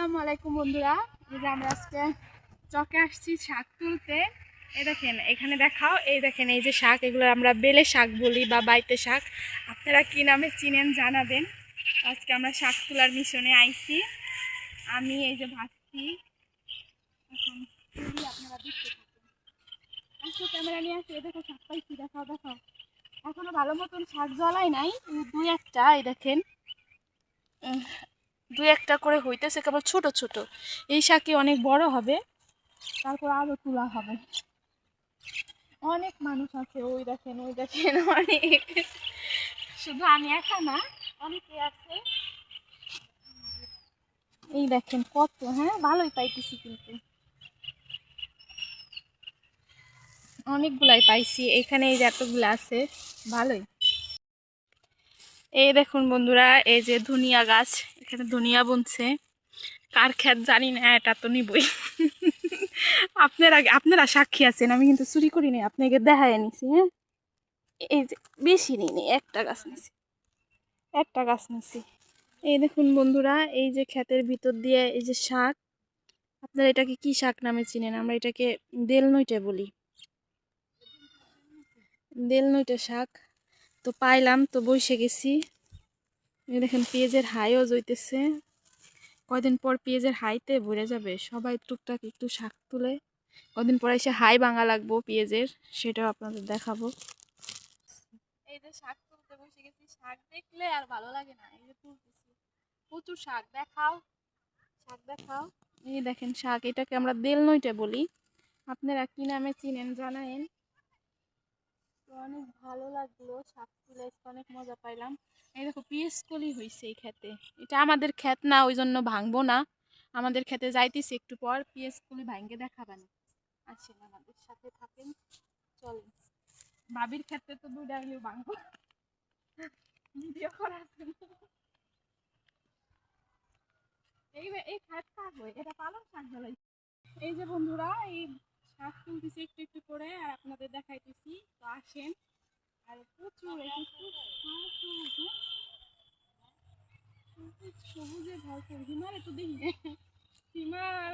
আসসালামু আলাইকুম বন্ধুরা, এই যে আমরা আজকে চকে আসছি শাক তুলতে। এই দেখেন এখানে দেখাও, এই দেখেন এই যে শাক, এগুলো আমরা বেলে শাক বলি বা বাইতে শাক। আপনারা কি নামে চিনেন জানাবেন। আজকে আমরা শাক তোলার মিশনে আইছি। আমি এই যে ভাবছি এখন তুলি, আপনারা দেখতে থাকুন। আসো ক্যামেরা নিয়ে আসি। দেখো শাক পাইছি, দেখাও দেখাও। এখনো ভালো মতন শাক জ্বলাই নাই, দুই একটা এই দেখেন দুই একটা করে হইতেছে, কেবল ছোট ছোট। এই শাকই অনেক বড় হবে, তারপর আরো তোলা হবে। অনেক মানুষ আছে, ওই দেখেন ওই দেখেন অনেক, শুধু আমি একা না, অনেকে আছে। এই দেখেন কত, হ্যাঁ ভালোই পাইতেছি, কিন্তু অনেকগুলাই পাইছি এখানে। এই যে এতগুলো আছে, ভালোই। এই দেখুন বন্ধুরা, এই যে ধনিয়া গাছ, এখানে ধনিয়া বুনছে। কার ক্ষেত জানি না, এটা তো নিবই। আপনারা সাক্ষী আছেন, আমি কিন্তু চুরি করি নাই, আপনাকে দেখায় নিছি। হ্যাঁ, এই যে বেশি নিই, একটা গাছ নিছি, একটা গাছ নিছি। এই দেখুন বন্ধুরা, এই যে ক্ষেতের ভিতর দিয়ে এই যে শাক, আপনারা এটাকে কি শাক নামে চিনেন? আমরা এটাকে দেল নইটে বলি, দেল নইটে শাক। তো পাইলাম, তো বসে গেছি। এই দেখেন পেঁয়াজের হাইও জইতেছে, কয়দিন পর পেঁয়াজের হাইতে ভরে যাবে। সবাই টুকটাক একটু শাক তুলে, কদিন পর এসে হাই ভাঙা লাগবো পেঁয়াজের, সেটাও আপনাদের দেখাবো। এই যে শাক তুলতে বসে গেছি, শাক দেখলে আর ভালো লাগে না। এই যে তুলতেছি, প্রচুর শাক। দেখাও, শাক দেখাও। এই দেখেন শাক, এটাকে আমরা দেল নইটে বলি। আপনারা কি নামে চিনেন জানায়েন। তো অনেক ভালো লাগলো শাক তুলে, অনেক মজা পাইলাম। এই দেখো পেঁয়াজ কলি হয়েছে এই খেতে। এটা আমাদের ক্ষেত না, ওই জন্য ভাঙবো না। আমাদের খেতে যাইতেছি একটু পর, পেঁয়াজ কলি ভাঙ্গে দেখাবেন। আসেন আমাদের সাথে থাকেন, চলেন। ভাবির ক্ষেত্রে তো দুইটা হলেও ভাঙবো, ভিডিও করা আছে। এই খাট কাক হয়, এটা পালং শাক জ্বালাই। এই যে বন্ধুরা, এই শাক তুলতেছি একটু একটু করে, আর আপনাদের দেখাইতেছি। তো আসেন। আর প্রচুর সবুজে ভরপুর। হিমারে তো দেখি হিমার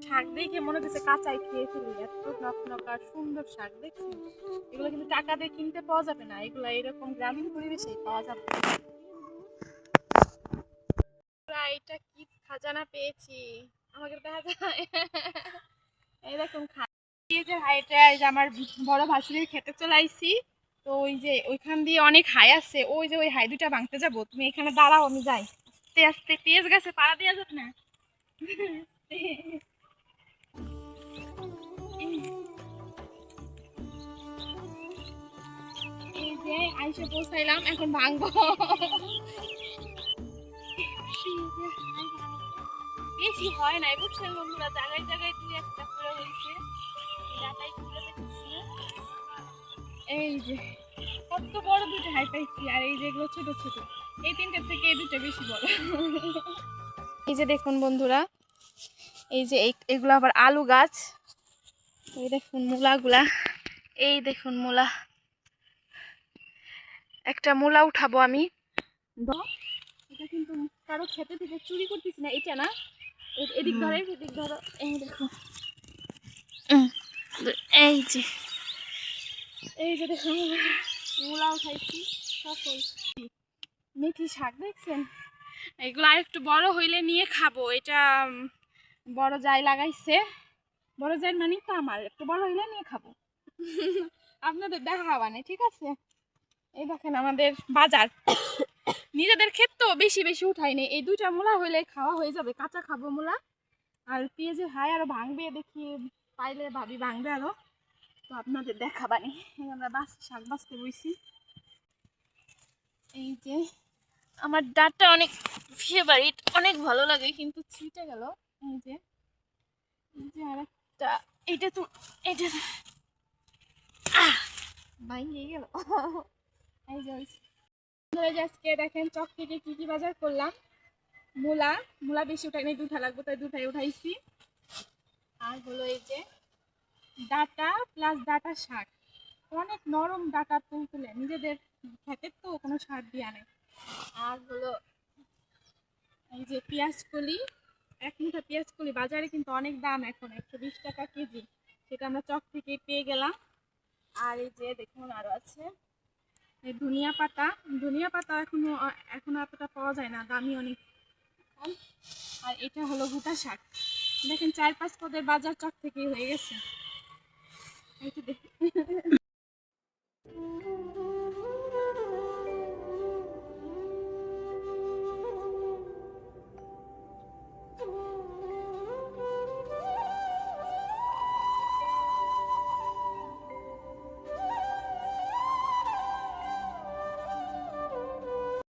শাক দেখে মনে হচ্ছে কাঁচাই খেয়ে ফেলি, এত নক আর সুন্দর শাক দেখছি। এগুলো কিন্তু টাকা দিয়ে কিনতে পাওয়া যাবে না, এগুলো এরকম গ্রামীণ পরিবেশেই পাওয়া যাবে। এটা কি খাজানা পেয়েছি, আমাকে দেখা যায়। এই দেখুন আমার বড় ভাসুরের খেতে চলে আইছি। তো ওই যে ওইখান দিয়ে অনেক হাই আছে, ওই যে ওই হাই দুটা ভাঙতে যাবো। তুমি এখানে দাঁড়াও, আমি যাই। আস্তে আস্তে, পেঁয়াজ গাছে পাড়া দেওয়া যাবে না। এই যে আইসে পৌঁছাইলাম, এখন ভাঙবো। বেশি হয় নাই বুঝছেন বন্ধুরা, জায়গায় জায়গায় দুই একটা করে হয়েছে। এই যে কত বড় দুটো হাই পাইছি, আর এই যেগুলো ছোট ছোট, এই তিনটার থেকে এই দুটো বেশি বড়। এই যে দেখুন বন্ধুরা, এই যে এগুলো আবার আলু গাছ। এই দেখুন মূলাগুলা, এই দেখুন মূলা। একটা মূলা উঠাবো আমি। এটা কিন্তু কারো খেতে থেকে চুরি করতেছি না, এটা না। এদিক ধরে এদিক ধরো, এই দেখো। এই যে, এই যে দেখুন মূলা উঠাইছি সফল। মেথি শাক দেখছেন, এগুলো আর একটু বড় হইলে নিয়ে খাবো। এটা বড় যাই লাগাইছে, বড় যাই মানে তো আমার একটু বড় হইলে নিয়ে খাবো। আপনাদের দেখা হওয়া নেই, ঠিক আছে। এই দেখেন আমাদের বাজার, নিজেদের ক্ষেত তো বেশি বেশি উঠাই নেই। এই দুইটা মূলা হইলে খাওয়া হয়ে যাবে, কাঁচা খাবো মূলা। আর পেঁয়াজের হাই আরো ভাঙবে, দেখি পাইলে ভাবি ভাঙবে আরো, তো আপনাদের দেখাবানি। আমরা শাক বাঁচতে বইছি। এই যে আমার ডাঁটটা অনেক ফেভারিট, অনেক ভালো লাগে, কিন্তু ছিটে গেল। এই যে, এই যে আরেকটা, এইটা তো, এইটা ভাঙিয়ে গেল। এই যে বন্ধুরা, যে আজকে দেখেন চক থেকে কি কি বাজার করলাম। মূলা, মূলা বেশি উঠাই নাই, দুধা লাগবে তাই দুধাই উঠাইছি। আর হলো এই যে ডাটা প্লাস ডাটা শাক, অনেক নরম ডাটা তুলতুলে, নিজেদের খেতে তো কোনো সার দিয়া নেই। আর হলো এই যে পেঁয়াজ কলি, এক মুঠা পেঁয়াজ কলি বাজারে কিন্তু অনেক দাম, এখন 120 টাকা কেজি, সেটা আমরা চক থেকে পেয়ে গেলাম। আর এই যে দেখুন আরো আছে এই ধনিয়া পাতা, ধনিয়া পাতা এখনো এতটা পাওয়া যায় না, দামি অনেক কম। আর এটা হলো ভুটা শাক, দেখেন 4-5 পদের বাজার চক থেকেই হয়ে গেছে। এই তো